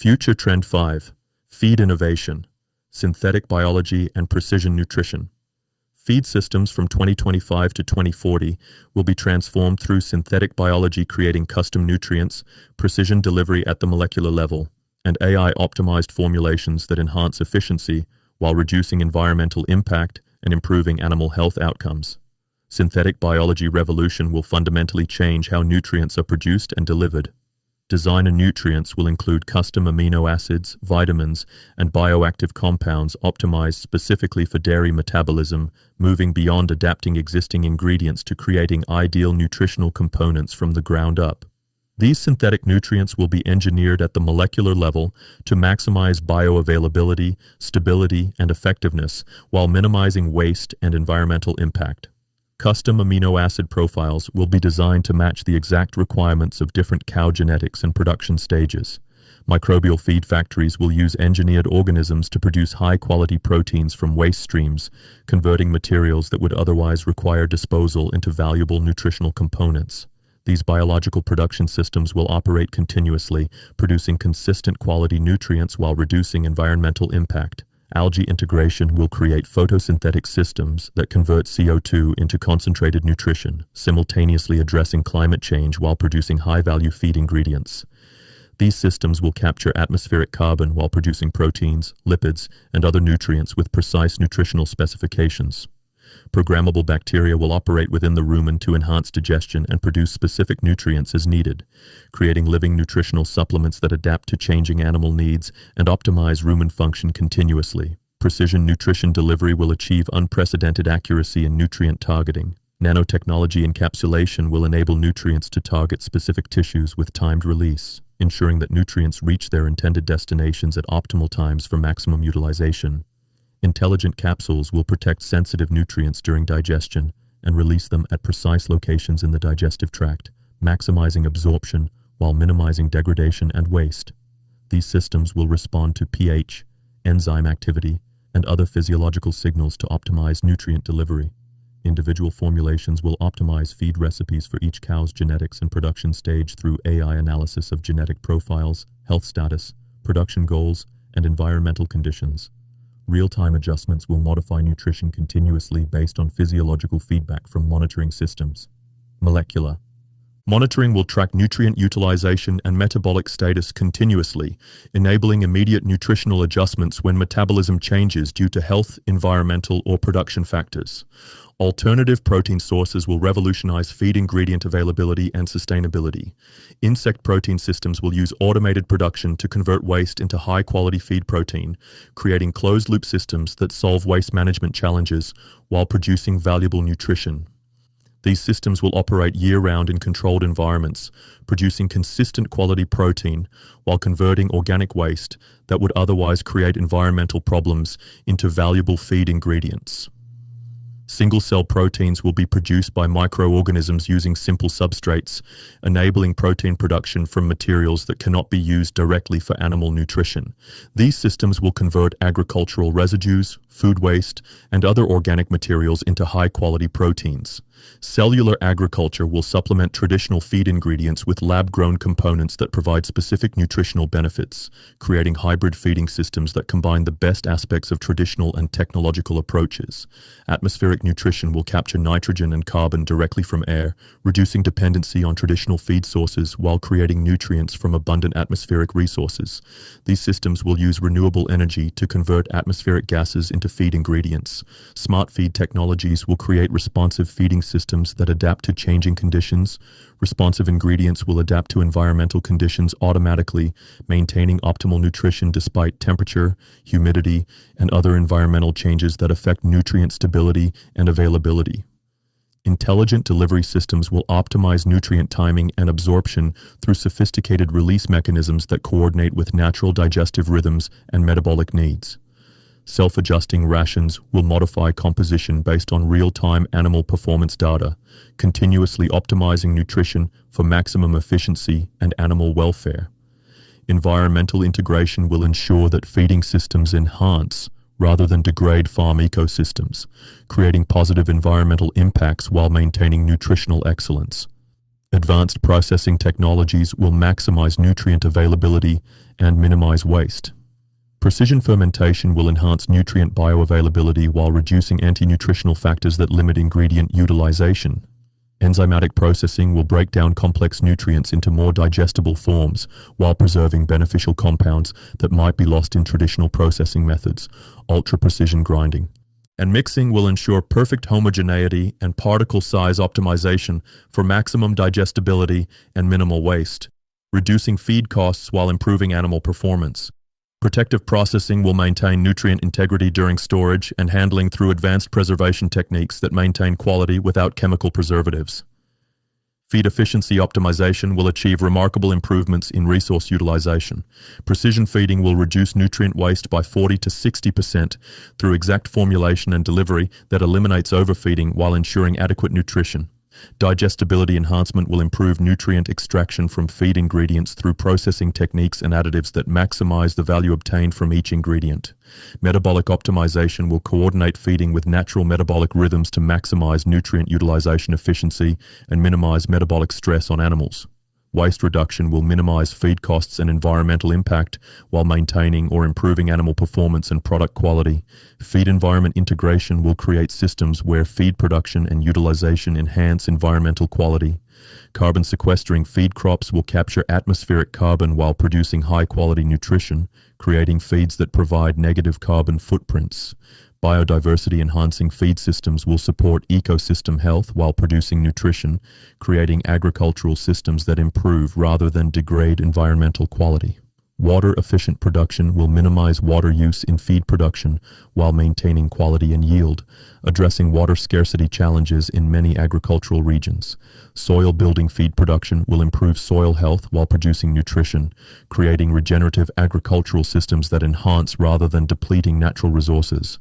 Future Trend 5. Feed Innovation, Synthetic Biology and Precision Nutrition. Feed systems from 2025 to 2040 will be transformed through synthetic biology, creating custom nutrients, precision delivery at the molecular level, and AI-optimized formulations that enhance efficiency while reducing environmental impact and improving animal health outcomes. Synthetic biology revolution will fundamentally change how nutrients are produced and delivered. Designer nutrients will include custom amino acids, vitamins, and bioactive compounds optimized specifically for dairy metabolism, moving beyond adapting existing ingredients to creating ideal nutritional components from the ground up. These synthetic nutrients will be engineered at the molecular level to maximize bioavailability, stability, and effectiveness while minimizing waste and environmental impact. Custom amino acid profiles will be designed to match the exact requirements of different cow genetics and production stages. Microbial feed factories will use engineered organisms to produce high-quality proteins from waste streams, converting materials that would otherwise require disposal into valuable nutritional components. These biological production systems will operate continuously, producing consistent quality nutrients while reducing environmental impact. Algae integration will create photosynthetic systems that convert CO2 into concentrated nutrition, simultaneously addressing climate change while producing high-value feed ingredients. These systems will capture atmospheric carbon while producing proteins, lipids, and other nutrients with precise nutritional specifications. Programmable bacteria will operate within the rumen to enhance digestion and produce specific nutrients as needed, creating living nutritional supplements that adapt to changing animal needs and optimize rumen function continuously. Precision nutrition delivery will achieve unprecedented accuracy in nutrient targeting. Nanotechnology encapsulation will enable nutrients to target specific tissues with timed release, ensuring that nutrients reach their intended destinations at optimal times for maximum utilization. Intelligent capsules will protect sensitive nutrients during digestion and release them at precise locations in the digestive tract, maximizing absorption while minimizing degradation and waste. These systems will respond to pH, enzyme activity, and other physiological signals to optimize nutrient delivery. Individual formulations will optimize feed recipes for each cow's genetics and production stage through AI analysis of genetic profiles, health status, production goals, and environmental conditions. Real-time adjustments will modify nutrition continuously based on physiological feedback from monitoring systems. Molecular monitoring will track nutrient utilization and metabolic status continuously, enabling immediate nutritional adjustments when metabolism changes due to health, environmental, or production factors. Alternative protein sources will revolutionize feed ingredient availability and sustainability. Insect protein systems will use automated production to convert waste into high-quality feed protein, creating closed-loop systems that solve waste management challenges while producing valuable nutrition. These systems will operate year-round in controlled environments, producing consistent quality protein while converting organic waste that would otherwise create environmental problems into valuable feed ingredients. Single-cell proteins will be produced by microorganisms using simple substrates, enabling protein production from materials that cannot be used directly for animal nutrition. These systems will convert agricultural residues, food waste, and other organic materials into high-quality proteins. Cellular agriculture will supplement traditional feed ingredients with lab-grown components that provide specific nutritional benefits, creating hybrid feeding systems that combine the best aspects of traditional and technological approaches. Atmospheric nutrition will capture nitrogen and carbon directly from air, reducing dependency on traditional feed sources while creating nutrients from abundant atmospheric resources. These systems will use renewable energy to convert atmospheric gases into feed ingredients. Smart feed technologies will create responsive feeding systems that adapt to changing conditions. Responsive ingredients will adapt to environmental conditions automatically, maintaining optimal nutrition despite temperature, humidity, and other environmental changes that affect nutrient stability and availability. Intelligent delivery systems will optimize nutrient timing and absorption through sophisticated release mechanisms that coordinate with natural digestive rhythms and metabolic needs. Self-adjusting rations will modify composition based on real-time animal performance data, continuously optimizing nutrition for maximum efficiency and animal welfare. Environmental integration will ensure that feeding systems enhance rather than degrade farm ecosystems, creating positive environmental impacts while maintaining nutritional excellence. Advanced processing technologies will maximize nutrient availability and minimize waste. Precision fermentation will enhance nutrient bioavailability while reducing anti-nutritional factors that limit ingredient utilization. Enzymatic processing will break down complex nutrients into more digestible forms while preserving beneficial compounds that might be lost in traditional processing methods. Ultra-precision grinding and mixing will ensure perfect homogeneity and particle size optimization for maximum digestibility and minimal waste, reducing feed costs while improving animal performance. Protective processing will maintain nutrient integrity during storage and handling through advanced preservation techniques that maintain quality without chemical preservatives. Feed efficiency optimization will achieve remarkable improvements in resource utilization. Precision feeding will reduce nutrient waste by 40 to 60% through exact formulation and delivery that eliminates overfeeding while ensuring adequate nutrition. Digestibility enhancement will improve nutrient extraction from feed ingredients through processing techniques and additives that maximize the value obtained from each ingredient. Metabolic optimization will coordinate feeding with natural metabolic rhythms to maximize nutrient utilization efficiency and minimize metabolic stress on animals. Waste reduction will minimize feed costs and environmental impact while maintaining or improving animal performance and product quality. Feed environment integration will create systems where feed production and utilization enhance environmental quality. Carbon sequestering feed crops will capture atmospheric carbon while producing high-quality nutrition, creating feeds that provide negative carbon footprints. Biodiversity-enhancing feed systems will support ecosystem health while producing nutrition, creating agricultural systems that improve rather than degrade environmental quality. Water-efficient production will minimize water use in feed production while maintaining quality and yield, addressing water scarcity challenges in many agricultural regions. Soil-building feed production will improve soil health while producing nutrition, creating regenerative agricultural systems that enhance rather than depleting natural resources.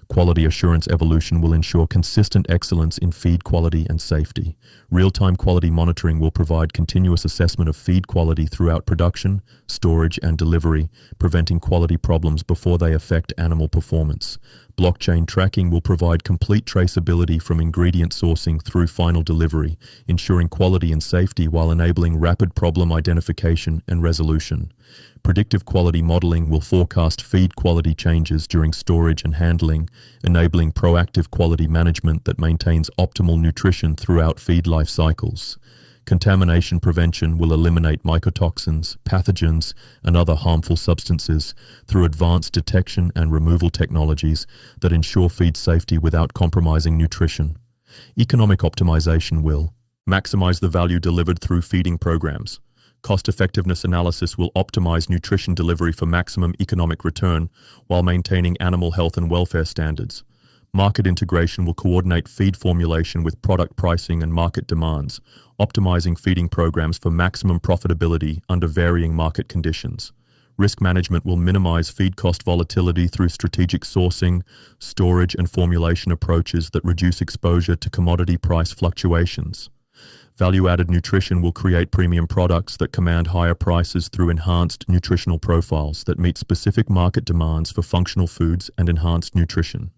Quality assurance evolution will ensure consistent excellence in feed quality and safety. Real-time quality monitoring will provide continuous assessment of feed quality throughout production, storage, and delivery, preventing quality problems before they affect animal performance. Blockchain tracking will provide complete traceability from ingredient sourcing through final delivery, ensuring quality and safety while enabling rapid problem identification and resolution. Predictive quality modeling will forecast feed quality changes during storage and handling, enabling proactive quality management that maintains optimal nutrition throughout feed life cycles. Contamination prevention will eliminate mycotoxins, pathogens, and other harmful substances through advanced detection and removal technologies that ensure feed safety without compromising nutrition. Economic optimization will maximize the value delivered through feeding programs. Cost-effectiveness analysis will optimize nutrition delivery for maximum economic return while maintaining animal health and welfare standards. Market integration will coordinate feed formulation with product pricing and market demands, optimizing feeding programs for maximum profitability under varying market conditions. Risk management will minimize feed cost volatility through strategic sourcing, storage, and formulation approaches that reduce exposure to commodity price fluctuations. Value-added nutrition will create premium products that command higher prices through enhanced nutritional profiles that meet specific market demands for functional foods and enhanced nutrition.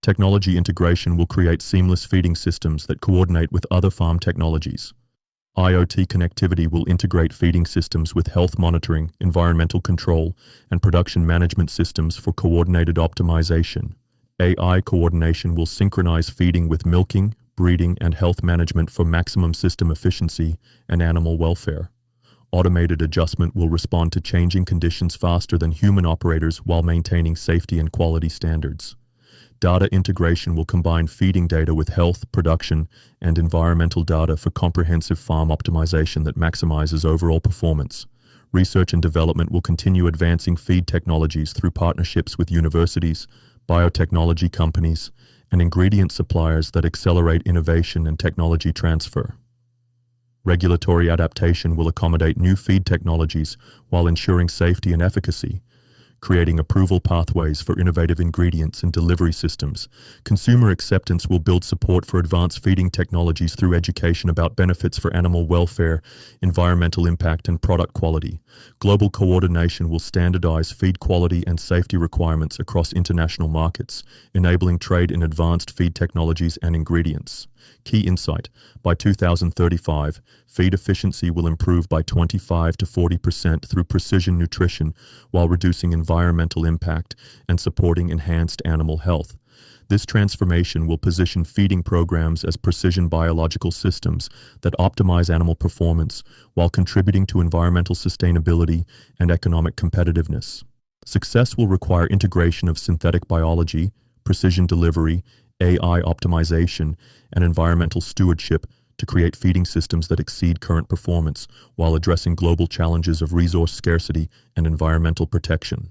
Technology integration will create seamless feeding systems that coordinate with other farm technologies. IoT connectivity will integrate feeding systems with health monitoring, environmental control, and production management systems for coordinated optimization. AI coordination will synchronize feeding with milking, breeding, and health management for maximum system efficiency and animal welfare. Automated adjustment will respond to changing conditions faster than human operators while maintaining safety and quality standards. Data integration will combine feeding data with health, production, and environmental data for comprehensive farm optimization that maximizes overall performance. Research and development will continue advancing feed technologies through partnerships with universities, biotechnology companies, and ingredient suppliers that accelerate innovation and technology transfer. Regulatory adaptation will accommodate new feed technologies while ensuring safety and efficacy. creating approval pathways for innovative ingredients and delivery systems. Consumer acceptance will build support for advanced feeding technologies through education about benefits for animal welfare, environmental impact, and product quality. Global coordination will standardize feed quality and safety requirements across international markets, enabling trade in advanced feed technologies and ingredients. Key insight: by 2035, feed efficiency will improve by 25 to 40% through precision nutrition while reducing environmental impact and supporting enhanced animal health. This transformation will position feeding programs as precision biological systems that optimize animal performance while contributing to environmental sustainability and economic competitiveness. Success will require integration of synthetic biology, precision delivery, AI optimization, and environmental stewardship to create feeding systems that exceed current performance while addressing global challenges of resource scarcity and environmental protection.